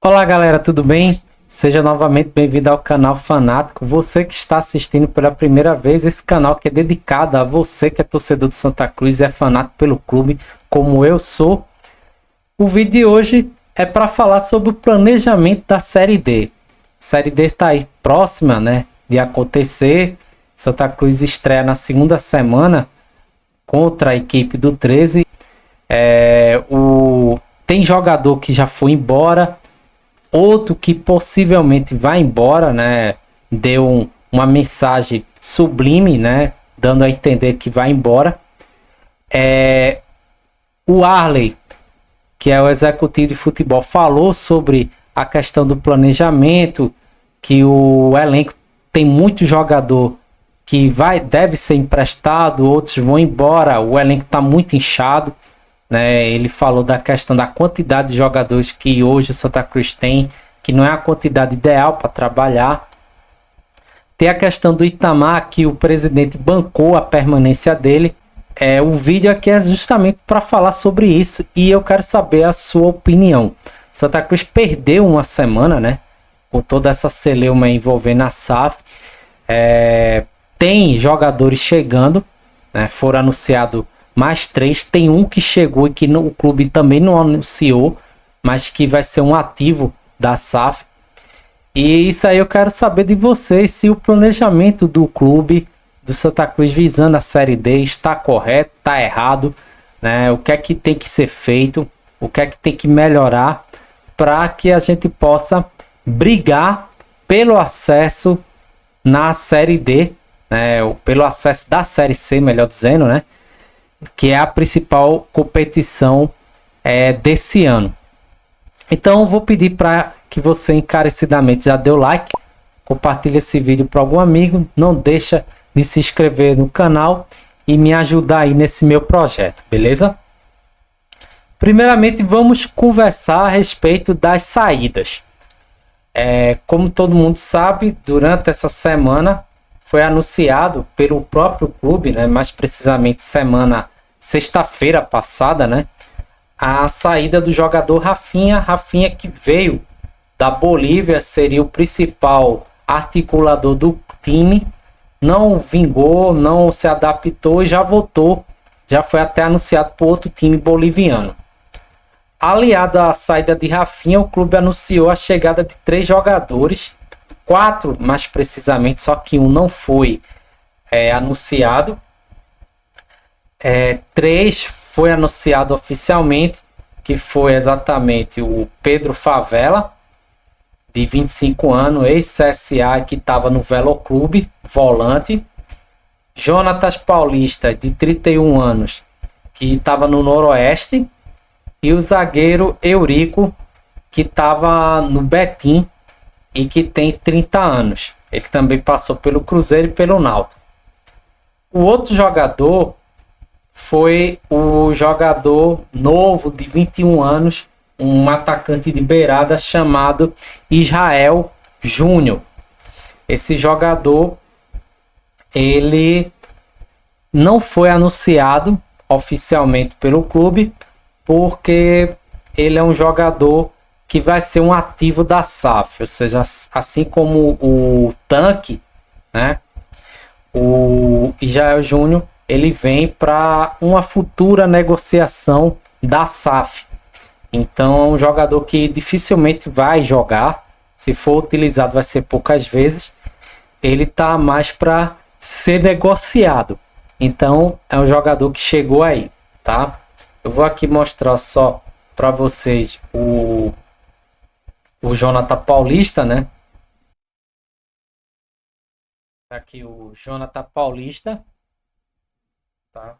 Olá galera, tudo bem? Seja novamente bem-vindo ao canal Fanático. Você que está assistindo pela primeira vez, esse canal que é dedicado a você que é torcedor do Santa Cruz e é fanático pelo clube, como eu sou. O vídeo de hoje é para falar sobre o planejamento da Série D. A Série D está aí próxima, né, de acontecer. Santa Cruz estreia na segunda semana contra a equipe do 13. Tem jogador que já foi embora, outro que possivelmente vai embora, né? Deu uma mensagem sublime, né? Dando a entender que vai embora. O Arley, que é o executivo de futebol, falou sobre a questão do planejamento, que o elenco tem muito jogador que deve ser emprestado, outros vão embora, o elenco está muito inchado, né? Ele falou da questão da quantidade de jogadores que hoje o Santa Cruz tem, que não é a quantidade ideal para trabalhar. Tem a questão do Itamar, que o presidente bancou a permanência dele. O vídeo aqui é justamente para falar sobre isso e eu quero saber a sua opinião. Santa Cruz perdeu uma semana, né? Com toda essa celeuma envolvendo a SAF. Tem jogadores chegando, né? Foram anunciados mais 3. Tem um que chegou e que o clube também não anunciou, mas que vai ser um ativo da SAF. E isso aí eu quero saber de vocês, se o planejamento do clube do Santa Cruz visando a Série D está correto, está errado, né? O que é que tem que ser feito, o que é que tem que melhorar para que a gente possa brigar pelo acesso na Série D, né? Pelo acesso da Série C, melhor dizendo, né? Que é a principal competição desse ano. Então eu vou pedir para que você encarecidamente já dê o like, compartilhe esse vídeo para algum amigo, não deixa de se inscrever no canal e me ajudar aí nesse meu projeto, beleza? Primeiramente vamos conversar a respeito das saídas. Como todo mundo sabe, durante essa semana foi anunciado pelo próprio clube, né, mais precisamente sexta-feira passada, né, a saída do jogador Rafinha. Rafinha, que veio da Bolívia, seria o principal articulador do time, não vingou, não se adaptou e já voltou, já foi até anunciado por outro time boliviano. Aliado à saída de Rafinha, o clube anunciou a chegada de 3 jogadores, 4 mais precisamente, só que um não foi anunciado. 3 foi anunciado oficialmente, que foi exatamente o Pedro Favela, de 25 anos, ex-CSA, que estava no Veloclube, volante. Jonatas Paulista, de 31 anos, que estava no Noroeste. E o zagueiro Eurico, que estava no Betim e que tem 30 anos. Ele também passou pelo Cruzeiro e pelo Náutico. O outro jogador foi o jogador novo de 21 anos, um atacante de beirada chamado Israel Júnior. Esse jogador, ele não foi anunciado oficialmente pelo clube, porque ele é um jogador que vai ser um ativo da SAF, ou seja, assim como o Tanque, né? O Israel Júnior, ele vem para uma futura negociação da SAF. Então é um jogador que dificilmente vai jogar, se for utilizado vai ser poucas vezes. Ele tá mais para ser negociado. Então é um jogador que chegou aí, tá? Eu vou aqui mostrar só para vocês o Jonathan Paulista, né? Aqui o Jonathan Paulista, tá?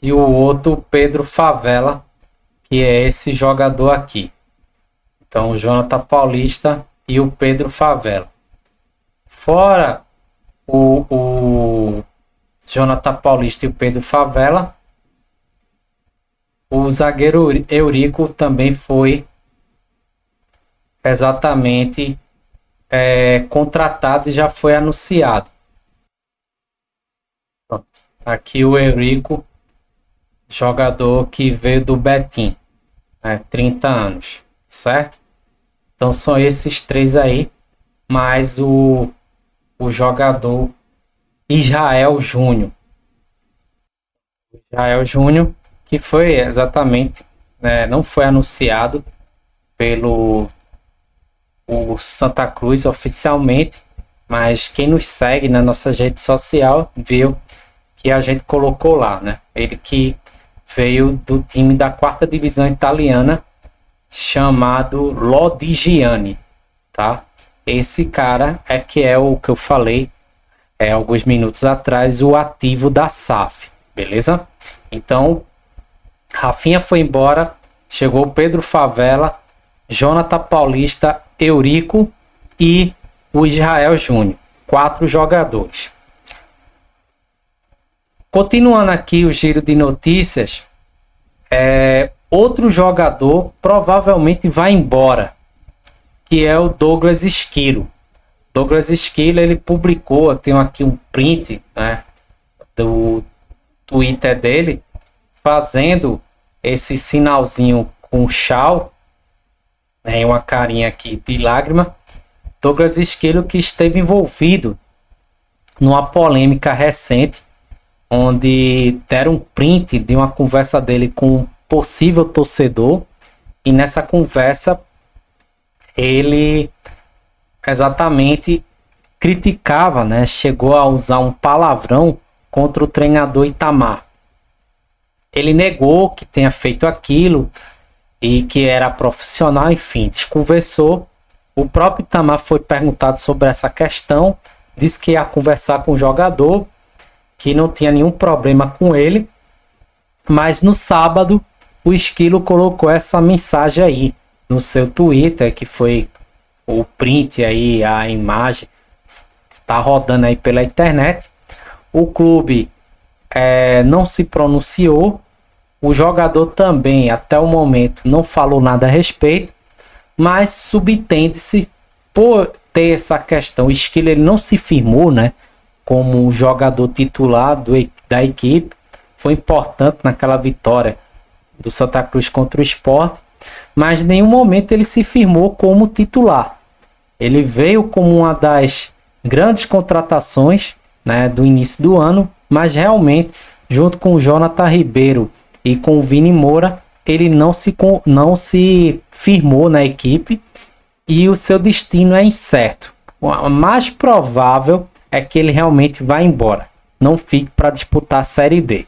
E o outro Pedro Favela, que é esse jogador aqui. Então o Jonathan Paulista e o Pedro Favela. Fora o Jonathan Paulista e o Pedro Favela, o zagueiro Eurico também foi exatamente contratado e já foi anunciado. Pronto. Aqui o Eurico, jogador que veio do Betim. né, 30 anos, certo? Então são esses três aí, mais o jogador Israel Júnior. Israel Júnior, que foi exatamente, né, não foi anunciado pelo o Santa Cruz oficialmente, mas quem nos segue na nossa rede social viu que a gente colocou lá, né? Ele que veio do time da 4ª divisão italiana, chamado Lodigiani, tá? Esse cara é o que eu falei alguns minutos atrás, o ativo da SAF, beleza? Então, Rafinha foi embora, chegou Pedro Favela, Jonathan Paulista, Eurico e o Israel Júnior, 4 jogadores. Continuando aqui o giro de notícias, outro jogador provavelmente vai embora, que é o Douglas Esquilo. Douglas Esquilo, ele publicou, eu tenho aqui um print, né, do Twitter dele, fazendo esse sinalzinho com chau, né, uma carinha aqui de lágrima. Douglas Esquilo, que esteve envolvido numa polêmica recente, onde deram um print de uma conversa dele com um possível torcedor, e nessa conversa ele exatamente criticava, né, chegou a usar um palavrão contra o treinador Itamar. Ele negou que tenha feito aquilo e que era profissional, enfim, desconversou. O próprio Itamar foi perguntado sobre essa questão, disse que ia conversar com o jogador, que não tinha nenhum problema com ele, mas no sábado o Esquilo colocou essa mensagem aí no seu Twitter, que foi o print aí, a imagem tá rodando aí pela internet. O clube não se pronunciou, o jogador também até o momento não falou nada a respeito, mas subentende-se por ter essa questão. O Esquilo, ele não se firmou, né, como jogador titular da equipe, foi importante naquela vitória do Santa Cruz contra o Sport, mas em nenhum momento ele se firmou como titular. Ele veio como uma das grandes contratações, né, do início do ano, mas realmente, junto com o Jonathan Ribeiro e com o Vini Moura, ele não se firmou na equipe e o seu destino é incerto. O mais provável é que ele realmente vá embora, não fique para disputar a Série D.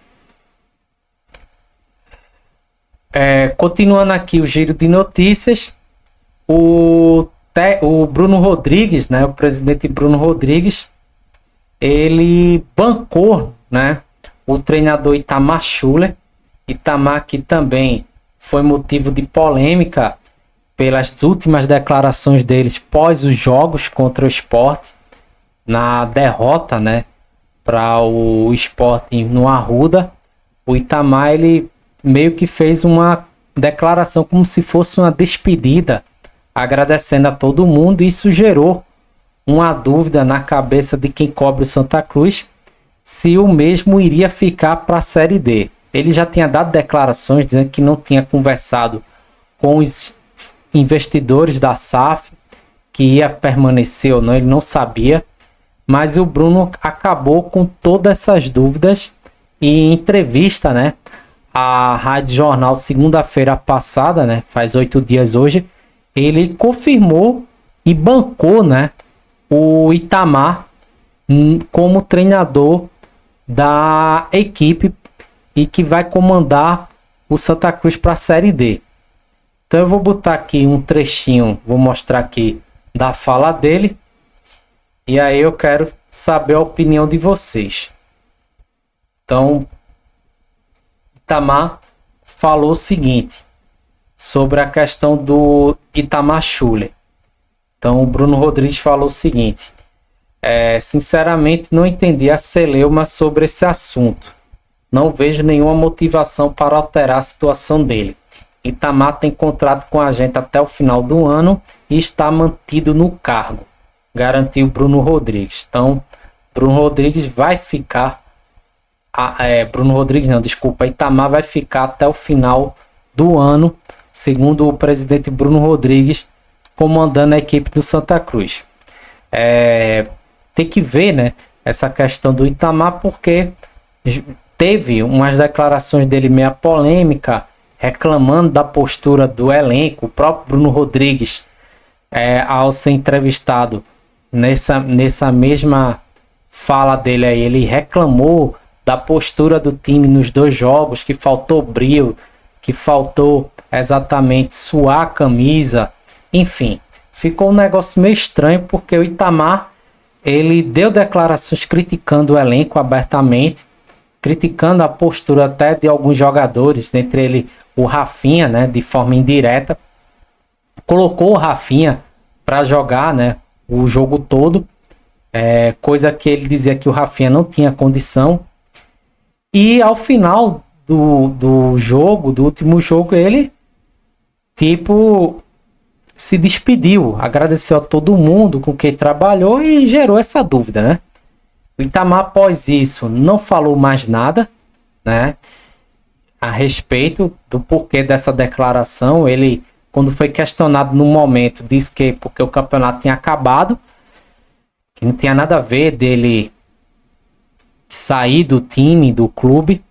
Continuando aqui o giro de notícias, o Bruno Rodrigues, né, o presidente Bruno Rodrigues, ele bancou, né, o treinador Itamar Schuller. Itamar, que também foi motivo de polêmica pelas últimas declarações deles pós os jogos contra o Sport, na derrota, né, para o Sport no Arruda. O Itamar, ele meio que fez uma declaração como se fosse uma despedida, agradecendo a todo mundo, e isso gerou uma dúvida na cabeça de quem cobre o Santa Cruz, se o mesmo iria ficar para a Série D. Ele já tinha dado declarações dizendo que não tinha conversado com os investidores da SAF, que ia permanecer ou não, ele não sabia. Mas o Bruno acabou com todas essas dúvidas e em entrevista, né, à Rádio Jornal segunda-feira passada, né, faz 8 dias hoje, ele confirmou e bancou, né, o Itamar como treinador da equipe e que vai comandar o Santa Cruz para a Série D. Então eu vou botar aqui um trechinho, vou mostrar aqui da fala dele, e aí eu quero saber a opinião de vocês. Então, Itamar falou o seguinte sobre a questão do Itamar Schuller. Então o Bruno Rodrigues falou o seguinte: sinceramente não entendi a celeuma sobre esse assunto. Não vejo nenhuma motivação para alterar a situação dele. Itamar tem contrato com a gente até o final do ano e está mantido no cargo, garantiu Bruno Rodrigues. Então, Bruno Rodrigues vai ficar... Bruno Rodrigues não, desculpa. Itamar vai ficar até o final do ano segundo o presidente Bruno Rodrigues, comandando a equipe do Santa Cruz. Tem que ver, né, essa questão do Itamar, porque teve umas declarações dele meia polêmica, reclamando da postura do elenco. O próprio Bruno Rodrigues, ao ser entrevistado nessa mesma fala dele aí, ele reclamou da postura do time nos 2 jogos, que faltou brilho, que faltou exatamente suar a camisa. Enfim, ficou um negócio meio estranho, porque o Itamar, ele deu declarações criticando o elenco abertamente, criticando a postura até de alguns jogadores, dentre ele o Rafinha, né, de forma indireta. Colocou o Rafinha para jogar, né, o jogo todo, coisa que ele dizia que o Rafinha não tinha condição. E ao final do jogo, do último jogo, ele se despediu, agradeceu a todo mundo com quem trabalhou e gerou essa dúvida, né? O Itamar, após isso, não falou mais nada, né, a respeito do porquê dessa declaração. Ele, quando foi questionado no momento, disse que porque o campeonato tinha acabado, que não tinha nada a ver dele sair do time, do clube.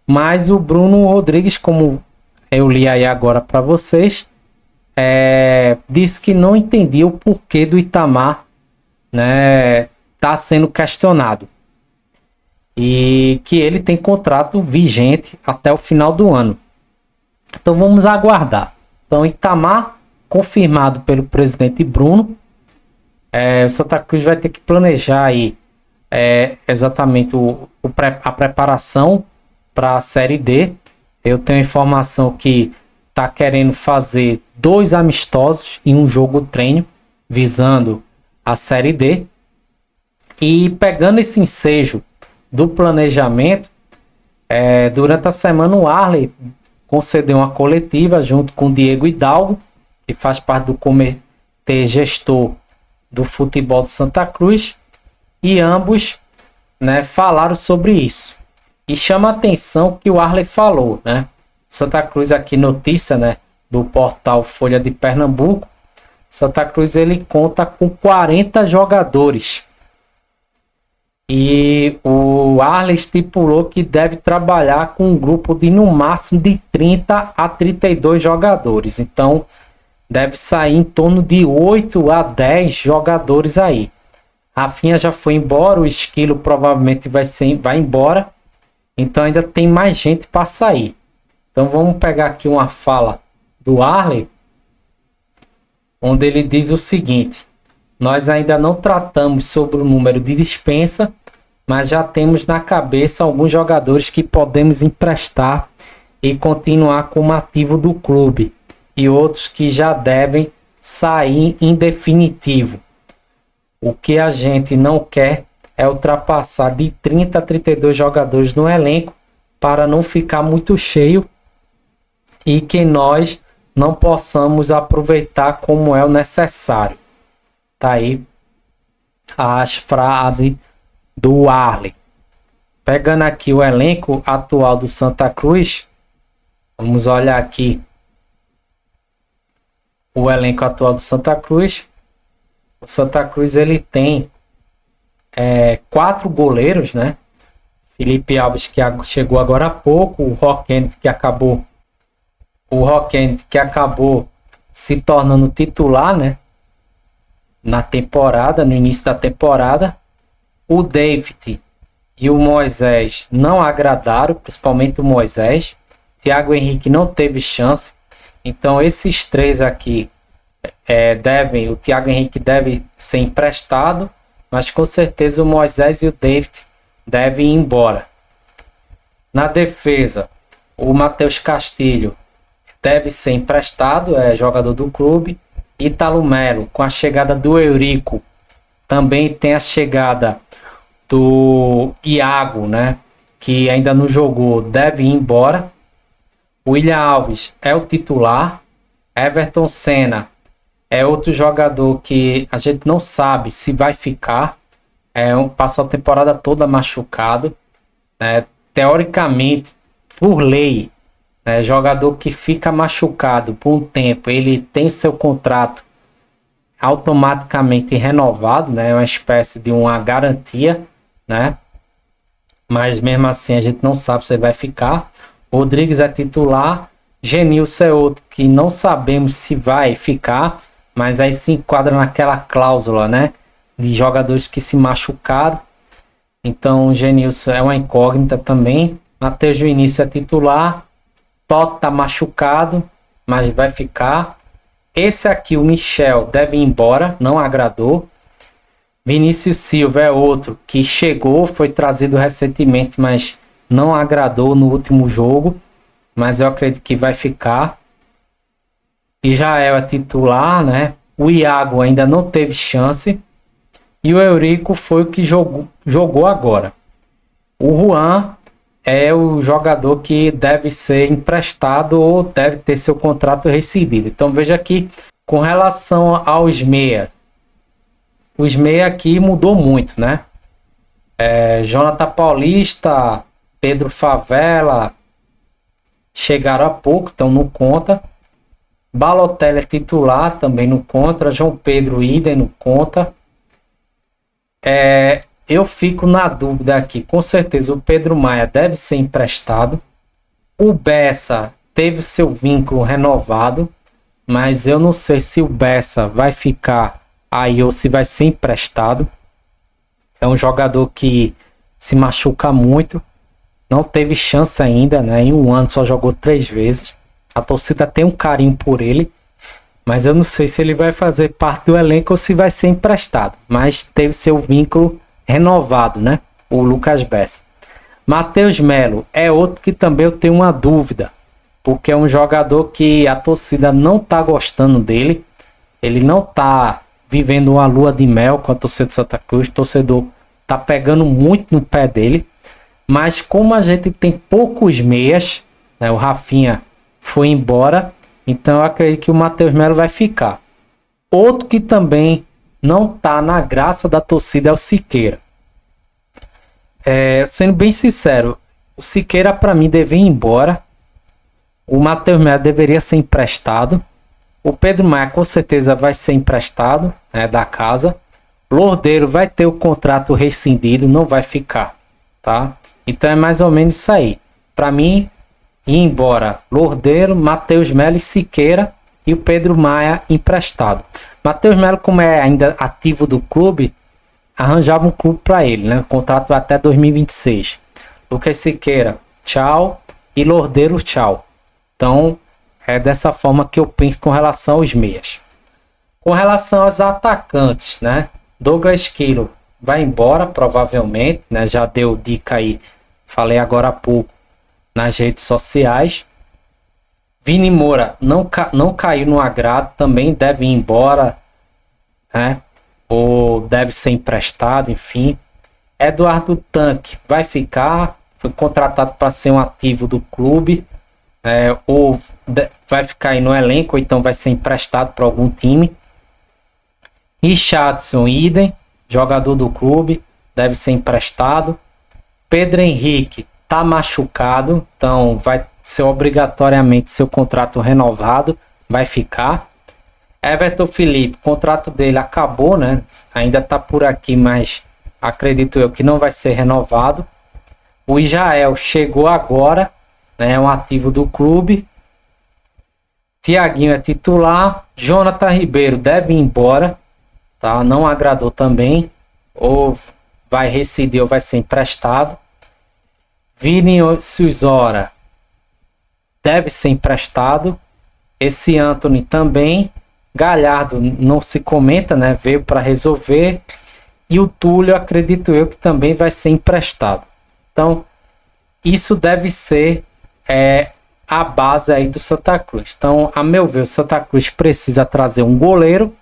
Mas o Bruno Rodrigues, como eu li aí agora para vocês, disse que não entendia o porquê do Itamar, né, tá sendo questionado, e que ele tem contrato vigente até o final do ano. Então vamos aguardar. Então, Itamar confirmado pelo presidente Bruno. O Santa Cruz vai ter que planejar aí exatamente a preparação para a Série D. Eu tenho informação que está querendo fazer 2 amistosos em um jogo treino, visando a Série D. E pegando esse ensejo do planejamento, durante a semana o Arley concedeu uma coletiva junto com o Diego Hidalgo, que faz parte do comitê gestor do futebol do Santa Cruz, e ambos, né, falaram sobre isso. E chama a atenção que o Arley falou, né? Santa Cruz, aqui notícia, né, do portal Folha de Pernambuco, Santa Cruz ele conta com 40 jogadores. E o Arley estipulou que deve trabalhar com um grupo de no máximo de 30 a 32 jogadores. Então deve sair em torno de 8 a 10 jogadores aí. Rafinha já foi embora, o Esquilo provavelmente vai embora. Então ainda tem mais gente para sair. Então vamos pegar aqui uma fala do Arley, onde ele diz o seguinte: nós ainda não tratamos sobre o número de dispensa, mas já temos na cabeça alguns jogadores que podemos emprestar e continuar como ativo do clube, e outros que já devem sair em definitivo. O que a gente não quer é ultrapassar de 30 a 32 jogadores no elenco, para não ficar muito cheio e que nós não possamos aproveitar como é o necessário. Tá aí as frases do Arley. Pegando aqui o elenco atual do Santa Cruz, vamos olhar aqui o elenco atual do Santa Cruz. O Santa Cruz ele tem 4 goleiros, né? Felipe Alves, que chegou agora há pouco, o Roquense que acabou se tornando titular, né, no início da temporada. O David e o Moisés não agradaram, principalmente o Moisés. Thiago Henrique não teve chance. Então esses 3 aqui o Thiago Henrique deve ser emprestado, mas com certeza o Moisés e o David devem ir embora. Na defesa, o Matheus Castilho deve ser emprestado, jogador do clube. Ítalo Melo, com a chegada do Eurico, também tem a chegada do Iago, né, que ainda não jogou, deve ir embora. O William Alves é o titular. Everton Senna é outro jogador que a gente não sabe se vai ficar. Passou a temporada toda machucado. Teoricamente, por lei, Jogador que fica machucado por um tempo, ele tem seu contrato automaticamente renovado, né? É uma espécie de uma garantia, né? Mas mesmo assim a gente não sabe se ele vai ficar. Rodrigues é titular, Genilson é outro que não sabemos se vai ficar, mas aí se enquadra naquela cláusula, né? De jogadores que se machucaram. Então o Genilson é uma incógnita também. Matheus Vinícius é titular, Toto tá machucado, mas vai ficar. Esse aqui, o Michel, deve ir embora, não agradou. Vinícius Silva é outro que chegou, foi trazido recentemente, mas não agradou no último jogo. Mas eu acredito que vai ficar. Israel é titular, né? O Iago ainda não teve chance. E o Eurico foi o que jogou agora. O Juan é o jogador que deve ser emprestado ou deve ter seu contrato rescindido. Então veja aqui, com relação aos meia. Os meia aqui mudou muito, né? Jonathan Paulista, Pedro Favela chegaram há pouco, então não conta. Balotelli é titular, também não conta. João Pedro idem, não conta. Eu fico na dúvida aqui. Com certeza o Pedro Maia deve ser emprestado. O Bessa teve seu vínculo renovado, mas eu não sei se o Bessa vai ficar aí ou se vai ser emprestado. É um jogador que se machuca muito. Não teve chance ainda, né? Em um ano só jogou 3 vezes. A torcida tem um carinho por ele, mas eu não sei se ele vai fazer parte do elenco ou se vai ser emprestado. Mas teve seu vínculo renovado, né? O Lucas Bessa. Matheus Melo é outro que também eu tenho uma dúvida, porque é um jogador que a torcida não tá gostando dele. Ele não tá vivendo uma lua de mel com a torcida do Santa Cruz. O torcedor tá pegando muito no pé dele. Mas como a gente tem poucos meias, né? O Rafinha foi embora, então eu acredito que o Matheus Melo vai ficar. Outro que também não tá na graça da torcida é o Siqueira. Sendo bem sincero, o Siqueira para mim deveria ir embora. O Matheus Melo deveria ser emprestado. O Pedro Maia com certeza vai ser emprestado, né, da casa. Lordeiro vai ter o contrato rescindido, não vai ficar, tá? Então é mais ou menos isso aí. Para mim, ir embora Lordeiro, Matheus Melo e Siqueira, e o Pedro Maia emprestado. Matheus Melo, como é ainda ativo do clube, arranjava um clube para ele, né? O contrato até 2026. Lucas Siqueira, tchau. E Lordeiro, tchau. Então, é dessa forma que eu penso com relação aos meias. Com relação aos atacantes, né? Douglas Quilo vai embora, provavelmente, né? Já deu dica aí, falei agora há pouco nas redes sociais. Vini Moura não caiu no agrado, também deve ir embora, né? Ou deve ser emprestado, enfim. Eduardo Tanque vai ficar, foi contratado para ser um ativo do clube, ou vai ficar aí no elenco, ou então vai ser emprestado para algum time. Richardson, idem, jogador do clube, deve ser emprestado. Pedro Henrique tá machucado, então vai ser obrigatoriamente seu contrato renovado, vai ficar. Everton Felipe, o contrato dele acabou, né? Ainda tá por aqui, mas acredito eu que não vai ser renovado. O Israel chegou agora, né? É um ativo do clube. Tiaguinho é titular. Jonathan Ribeiro deve ir embora, tá? Não agradou também, ou vai rescindir ou vai ser emprestado. Vinícius Ora deve ser emprestado. Esse Anthony também. Galhardo não se comenta, né? Veio para resolver. E o Túlio, acredito eu, que também vai ser emprestado. Então, isso deve ser a base aí do Santa Cruz. Então, a meu ver, o Santa Cruz precisa trazer um goleiro.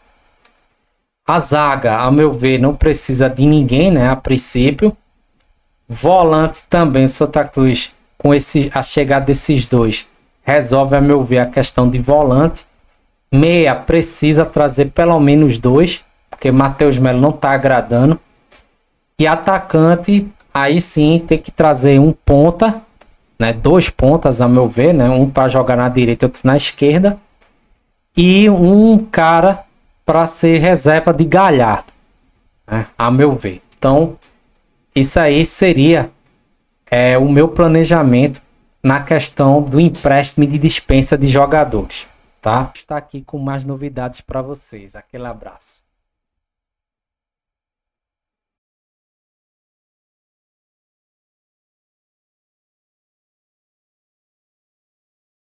A zaga, a meu ver, não precisa de ninguém, né? A princípio. Volantes também, o Santa Cruz, com a chegada desses dois, resolve, a meu ver, a questão de volante. Meia precisa trazer pelo menos 2, porque Matheus Melo não está agradando. E atacante, aí sim tem que trazer um ponta né? 2 pontas, a meu ver, né? Um para jogar na direita e outro na esquerda. E um cara para ser reserva de Galhardo, né? A meu ver. Então, isso aí seria o meu planejamento na questão do empréstimo e de dispensa de jogadores, tá? Está aqui com mais novidades para vocês. Aquele abraço.